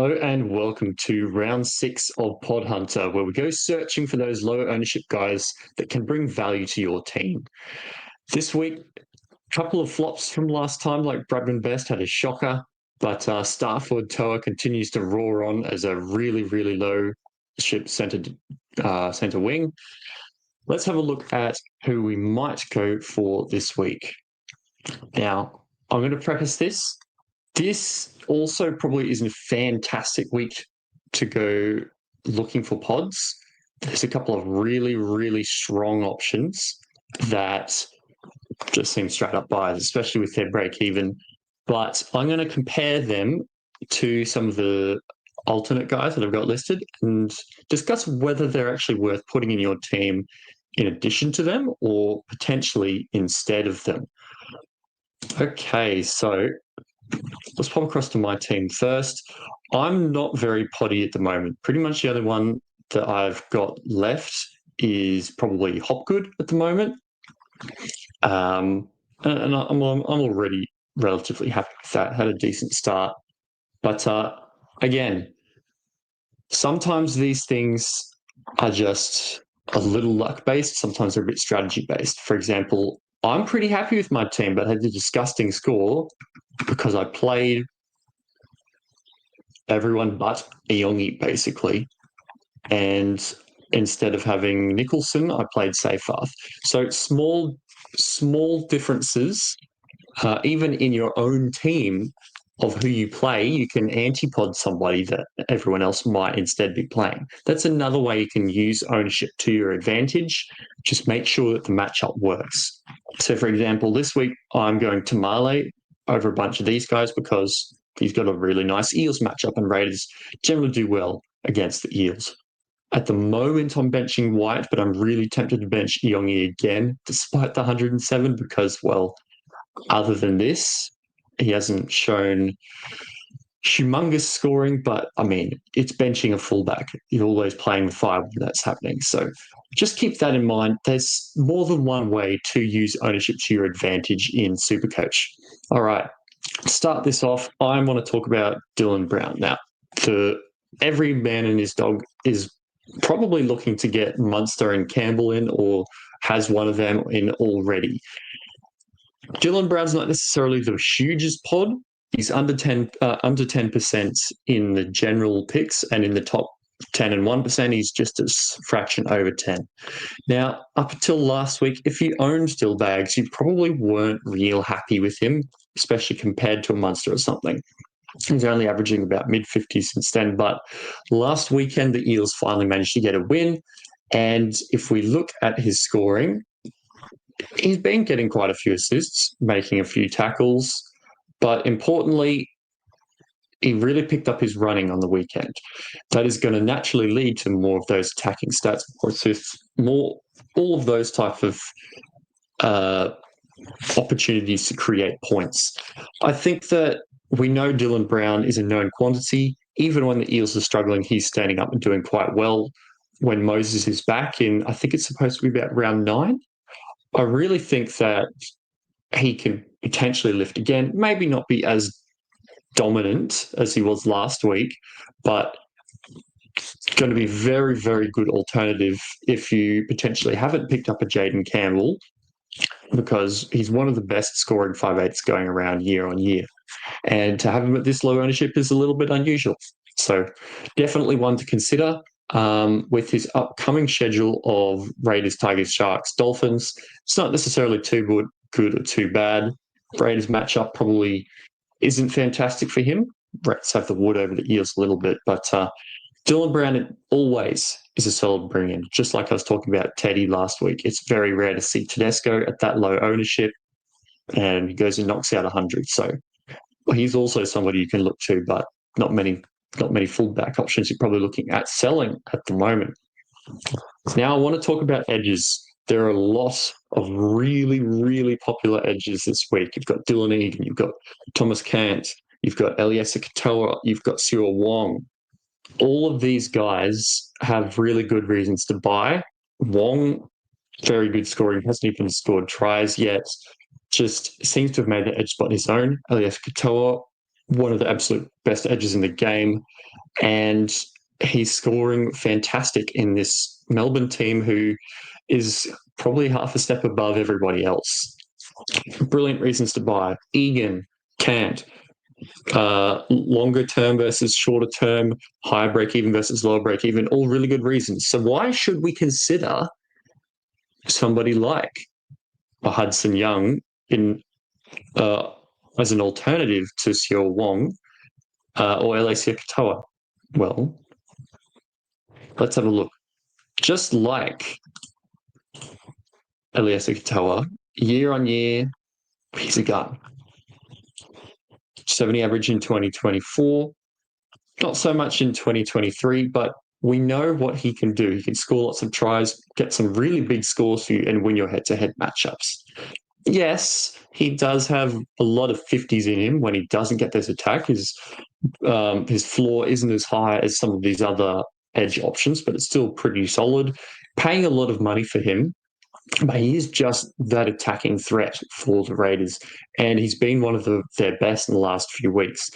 Hello and welcome to round 6 of Pod Hunter, where we go searching for those low ownership guys that can bring value to your team. This week, a couple of flops from last time, like Bradman Best had a shocker, but Starford Toa continues to roar on as a really, really low ship center wing. Let's have a look at who we might go for this week. Now, I'm going to preface this. This also probably isn't a fantastic week to go looking for pods. There's a couple of really, really strong options that just seem straight up buys, especially with their break even. But I'm going to compare them to some of the alternate guys that I've got listed and discuss whether they're actually worth putting in your team in addition to them or potentially instead of them. Okay, so let's pop across to my team first. I'm not very potty at the moment. Pretty much the only one that I've got left is probably Hopgood at the moment. And I'm already relatively happy with that. Had a decent start. But again, sometimes these things are just a little luck-based. Sometimes they're a bit strategy-based. For example, I'm pretty happy with my team, but had a disgusting score because I played everyone but Iongi, basically. And instead of having Nicholson, I played Seyfarth. So small differences, even in your own team of who you play, you can antipod somebody that everyone else might instead be playing. That's another way you can use ownership to your advantage. Just make sure that the matchup works. So, for example, this week I'm going to Male over a bunch of these guys because he's got a really nice Eels matchup, and Raiders generally do well against the Eels. At the moment, I'm benching White, but I'm really tempted to bench Iongi again, despite the 107, because, well, other than this, he hasn't shown humongous scoring, but I mean, it's benching a fullback. You're always playing with fire when that's happening. So just keep that in mind. There's more than one way to use ownership to your advantage in SuperCoach. All right, to start this off, I want to talk about Dylan Brown. Now, every man and his dog is probably looking to get Munster and Campbell in or has one of them in already. Dylan Brown's not necessarily the hugest pod. He's under 10% in the general picks, and in the top 10 and 1%, he's just a fraction over 10. Now, up until last week, if you owned Dillbags, you probably weren't real happy with him, especially compared to a Munster or something. He's only averaging about mid-50s since then, but last weekend, the Eels finally managed to get a win. And if we look at his scoring, he's been getting quite a few assists, making a few tackles, but importantly, he really picked up his running on the weekend. That is going to naturally lead to more of those attacking stats, more assists, more all of those type of opportunities to create points. I think that we know Dylan Brown is a known quantity. Even when the Eels are struggling, he's standing up and doing quite well. When Moses is back in, I think it's supposed to be about round 9. I really think that he can potentially lift again, maybe not be as dominant as he was last week, but going to be very, very good alternative if you potentially haven't picked up a Jaden Campbell, because he's one of the best scoring 5'8s going around year on year. And to have him at this low ownership is a little bit unusual. So definitely one to consider. With his upcoming schedule of Raiders, Tigers, Sharks, Dolphins, it's not necessarily too good or too bad. Raiders matchup probably isn't fantastic for him. Rats have the wood over the Eels a little bit, but Dylan Brown always is a solid bring-in. Just like I was talking about Teddy last week, it's very rare to see Tedesco at that low ownership, and he goes and knocks out 100. So he's also somebody you can look to, but not many fullback options you're probably looking at selling at the moment. Now I want to talk about edges. There are a lot of really, really popular edges this week. You've got Dylan Egan, you've got Thomas Cant, you've got Eliesa Katoa, you've got Cyril Wong. All of these guys have really good reasons to buy. Wong, very good scoring, hasn't even scored tries yet. Just seems to have made the edge spot his own. Eliesa Katoa, one of the absolute best edges in the game, and he's scoring fantastic in this Melbourne team who is probably half a step above everybody else. Brilliant reasons to buy. Egan, Cant, longer term versus shorter term, higher break even versus lower break even, all really good reasons. So why should we consider somebody like a Hudson Young in uh, as an alternative to Seo Wong or Alasia Katoa? Well, let's have a look. Just like Alasia Katoa, year on year, he's a gun. 70 average in 2024, not so much in 2023, but we know what he can do. He can score lots of tries, get some really big scores for you, and win your head-to-head matchups. Yes, he does have a lot of 50s in him when he doesn't get this attack. His floor isn't as high as some of these other edge options, but it's still pretty solid. Paying a lot of money for him, but he is just that attacking threat for the Raiders, and he's been one of their best in the last few weeks.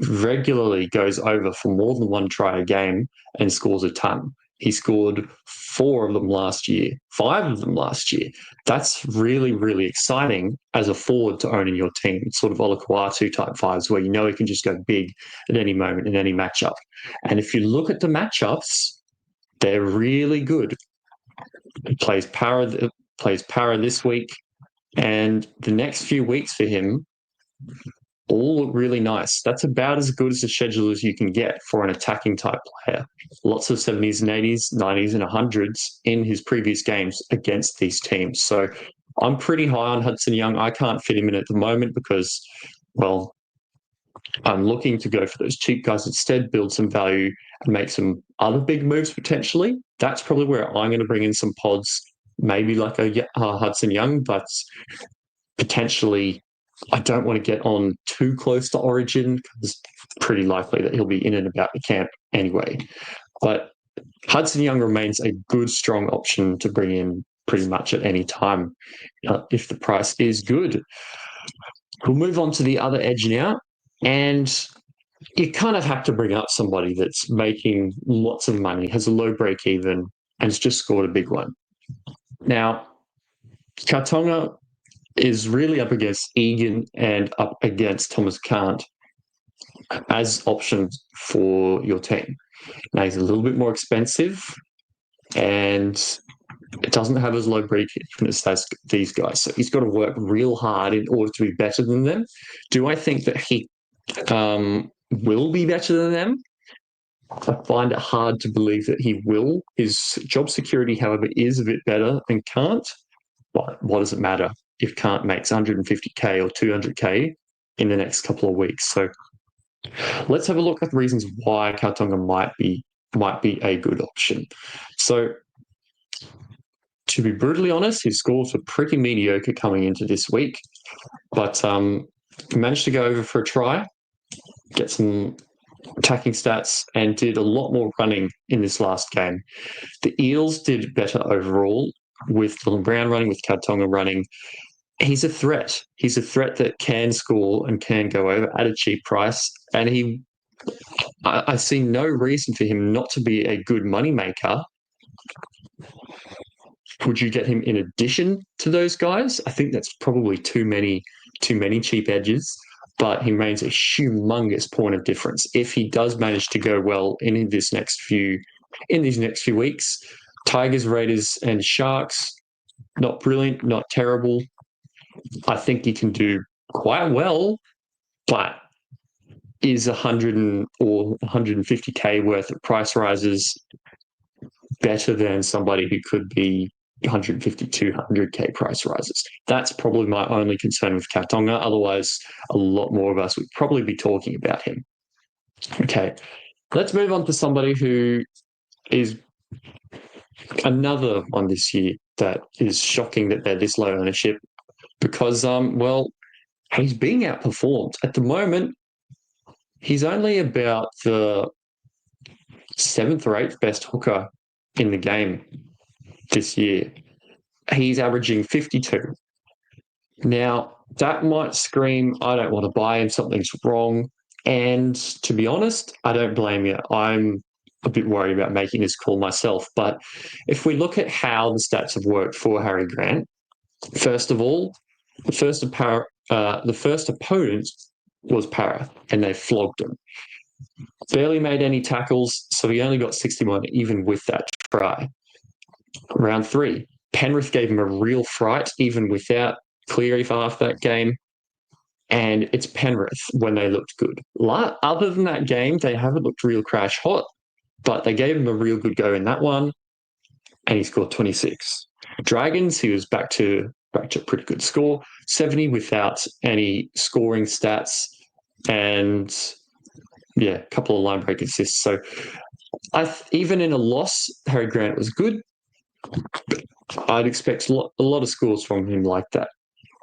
Regularly goes over for more than one try a game and scores a ton. He scored 4 of them last year, 5 of them last year. That's really, really exciting as a forward to own in your team. It's sort of Olakuatu type vibes where you know he can just go big at any moment in any matchup. And if you look at the matchups, they're really good. He plays Para this week, and the next few weeks for him all look really nice. That's about as good as a schedule as you can get for an attacking type player. Lots of 70s and 80s, 90s and 100s in his previous games against these teams. So I'm pretty high on Hudson Young. I can't fit him in at the moment because, well, I'm looking to go for those cheap guys instead, build some value and make some other big moves potentially. That's probably where I'm going to bring in some pods, maybe like a Hudson Young, but potentially I don't want to get on too close to Origin because it's pretty likely that he'll be in and about the camp anyway. But Hudson Young remains a good, strong option to bring in pretty much at any time if the price is good. We'll move on to the other edge now. And you kind of have to bring up somebody that's making lots of money, has a low break even, and has just scored a big one. Now, Kartonga is really up against Egan and up against Thomas Cant as options for your team. Now, he's a little bit more expensive and it doesn't have as low break even as these guys. So he's got to work real hard in order to be better than them. Do I think that he will be better than them? I find it hard to believe that he will. His job security, however, is a bit better than Cant. But what does it matter if Cant makes 150K or 200K in the next couple of weeks? So let's have a look at the reasons why Kautonga might be a good option. So to be brutally honest, his scores were pretty mediocre coming into this week, but he managed to go over for a try, get some attacking stats, and did a lot more running in this last game. The Eels did better overall with Dylan Brown running, with Kautonga running. He's a threat. He's a threat that can score and can go over at a cheap price. And I see no reason for him not to be a good moneymaker. Would you get him in addition to those guys? I think that's probably too many cheap edges, but he remains a humongous point of difference. If he does manage to go well in these next few weeks, Tigers, Raiders, and Sharks, not brilliant, not terrible. I think he can do quite well, but is 100 or 150K worth of price rises better than somebody who could be 150, 200K price rises? That's probably my only concern with Kautonga. Otherwise, a lot more of us would probably be talking about him. Okay, let's move on to somebody who is another one this year that is shocking that they're this low ownership because, well, he's being outperformed. At the moment, he's only about the 7th or 8th best hooker in the game this year. He's averaging 52. Now, that might scream, I don't want to buy him, something's wrong. And to be honest, I don't blame you. I'm a bit worried about making this call myself. But if we look at how the stats have worked for Harry Grant, first of all, the first opponent was Para, and they flogged him. Barely made any tackles, so he only got 61 even with that try. Round 3, Penrith gave him a real fright even without Cleary for half that game. And it's Penrith when they looked good. Other than that game, they haven't looked real crash hot, but they gave him a real good go in that one, and he scored 26. Dragons, he was back to a pretty good score, 70 without any scoring stats, and a couple of line break assists. So even in a loss, Harry Grant was good. I'd expect a lot of scores from him like that.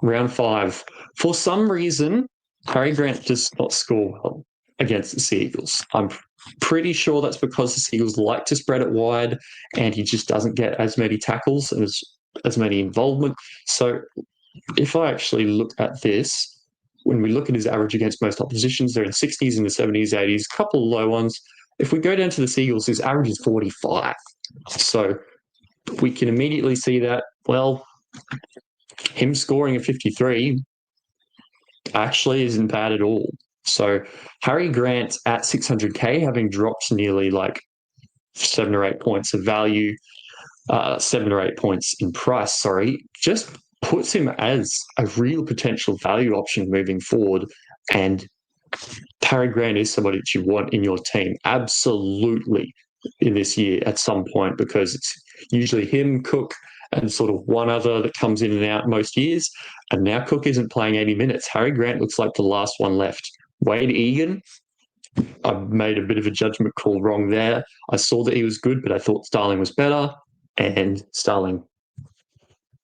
Round 5, for some reason, Harry Grant does not score well against the Sea Eagles. I'm pretty sure that's because the Sea Eagles like to spread it wide, and he just doesn't get as many tackles and as many involvement. So if I actually look at this, when we look at his average against most oppositions, they're in 60s and the 70s, 80s, a couple of low ones. If we go down to the Sea Eagles, his average is 45. So we can immediately see that, well, him scoring a 53 actually isn't bad at all. So Harry Grant at 600K, having dropped nearly like 7 or 8 points of value, 7 or 8 points in price, just puts him as a real potential value option moving forward. And Harry Grant is somebody that you want in your team, absolutely, in this year at some point, because it's usually him, Cook, and sort of one other that comes in and out most years. And now Cook isn't playing 80 minutes. Harry Grant looks like the last one left. Wade Egan, I made a bit of a judgment call wrong there. I saw that he was good, but I thought Starling was better. And Starling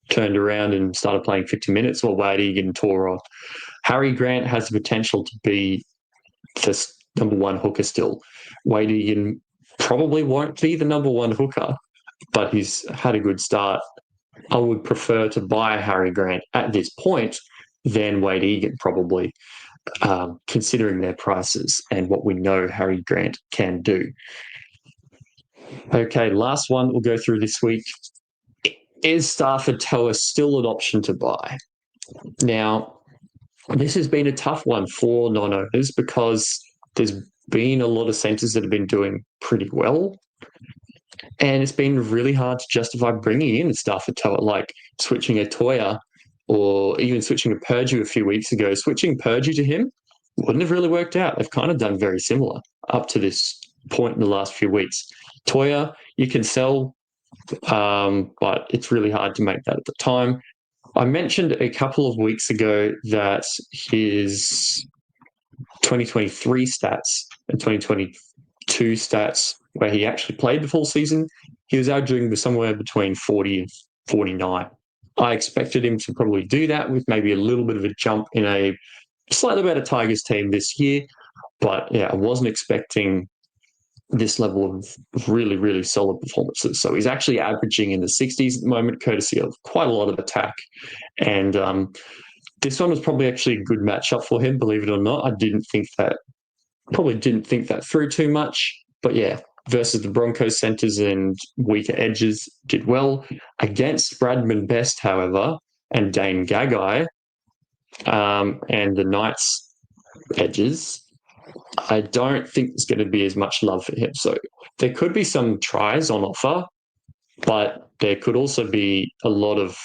turned around and started playing 50 minutes while Wade Egan tore off. Harry Grant has the potential to be the number one hooker still. Wade Egan probably won't be the number one hooker, but he's had a good start. I would prefer to buy Harry Grant at this point than Wade Egan, probably, considering their prices and what we know Harry Grant can do. Okay, last one we'll go through this week. Is Stafford Toa still an option to buy? Now, this has been a tough one for non-owners because there's been a lot of centres that have been doing pretty well. And it's been really hard to justify bringing in Stafford Toa, like switching a Toya or even switching a Purdue a few weeks ago. Switching Purdue to him wouldn't have really worked out. They've kind of done very similar up to this point in the last few weeks. Toya, you can sell, but it's really hard to make that at the time. I mentioned a couple of weeks ago that his 2023 stats and 2022 stats, where he actually played the full season, he was averaging somewhere between 40 and 49. I expected him to probably do that with maybe a little bit of a jump in a slightly better Tigers team this year. But I wasn't expecting this level of really, really solid performances. So he's actually averaging in the 60s at the moment, courtesy of quite a lot of attack. And this one was probably actually a good matchup for him, believe it or not. I didn't think that through too much. But versus the Broncos centers and weaker edges, did well. Against Bradman Best, however, and Dane Gagai, and the Knights edges, I don't think there's going to be as much love for him. So there could be some tries on offer, but there could also be a lot of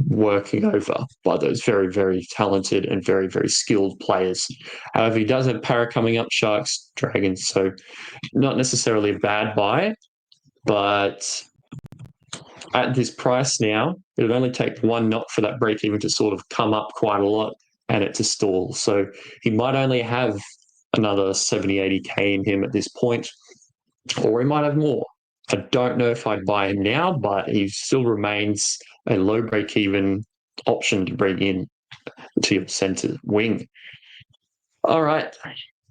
working over by those very, very talented and very, very skilled players. However, he does have Para coming up, Sharks, Dragons, so not necessarily a bad buy, but at this price now, it would only take one knock for that break even to sort of come up quite a lot and it to stall. So he might only have another 70, 80K in him at this point, or he might have more. I don't know if I'd buy him now, but he still remains a low break-even option to bring in to your centre wing. All right,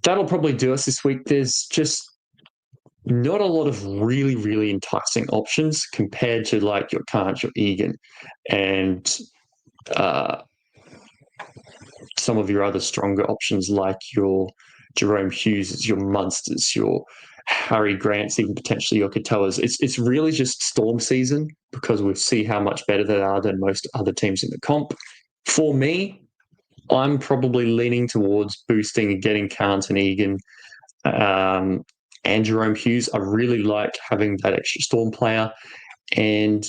that'll probably do us this week. There's just not a lot of really, really enticing options compared to like your Carnage, your Egan, and some of your other stronger options like your Jerome Hughes, your Munsters, your Harry Grants, even potentially your Katoas. It's really just Storm season because we see how much better they are than most other teams in the comp. For me, I'm probably leaning towards boosting and getting Carlton Egan and Jerome Hughes. I really like having that extra Storm player. And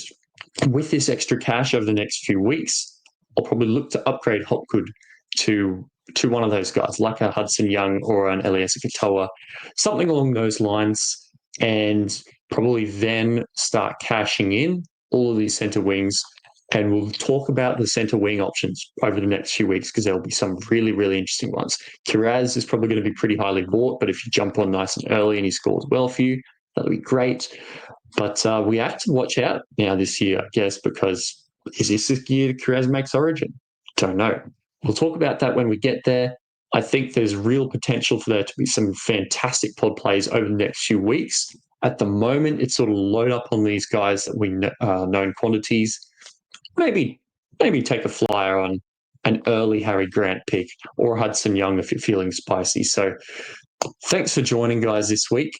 with this extra cash over the next few weeks, I'll probably look to upgrade Hopgood to one of those guys, like a Hudson Young or an Elias Katoa, something along those lines, and probably then start cashing in all of these centre wings. And we'll talk about the centre wing options over the next few weeks because there'll be some really, really interesting ones. Kiraz is probably going to be pretty highly bought, but if you jump on nice and early and he scores well for you, that'll be great. But we have to watch out now this year, I guess, because is this the year Kiraz makes Origin? Don't know. We'll talk about that when we get there. I think there's real potential for there to be some fantastic pod plays over the next few weeks. At the moment, it's sort of load up on these guys that we known quantities. Maybe take a flyer on an early Harry Grant pick or Hudson Young if you're feeling spicy. So thanks for joining, guys, this week.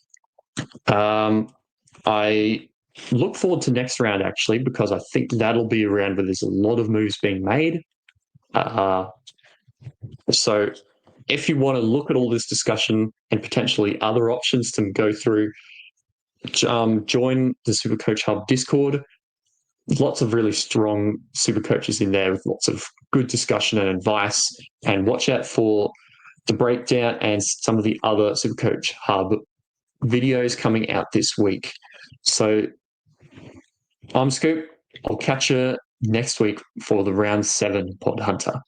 I look forward to next round, actually, because I think that'll be a round where there's a lot of moves being made. So if you want to look at all this discussion and potentially other options to go through, join the SuperCoach Hub Discord. Lots of really strong super coaches in there with lots of good discussion and advice. And watch out for the breakdown and some of the other SuperCoach Hub videos coming out this week. So I'm Scoop. I'll catch you next week for the round 7 Pod Hunter.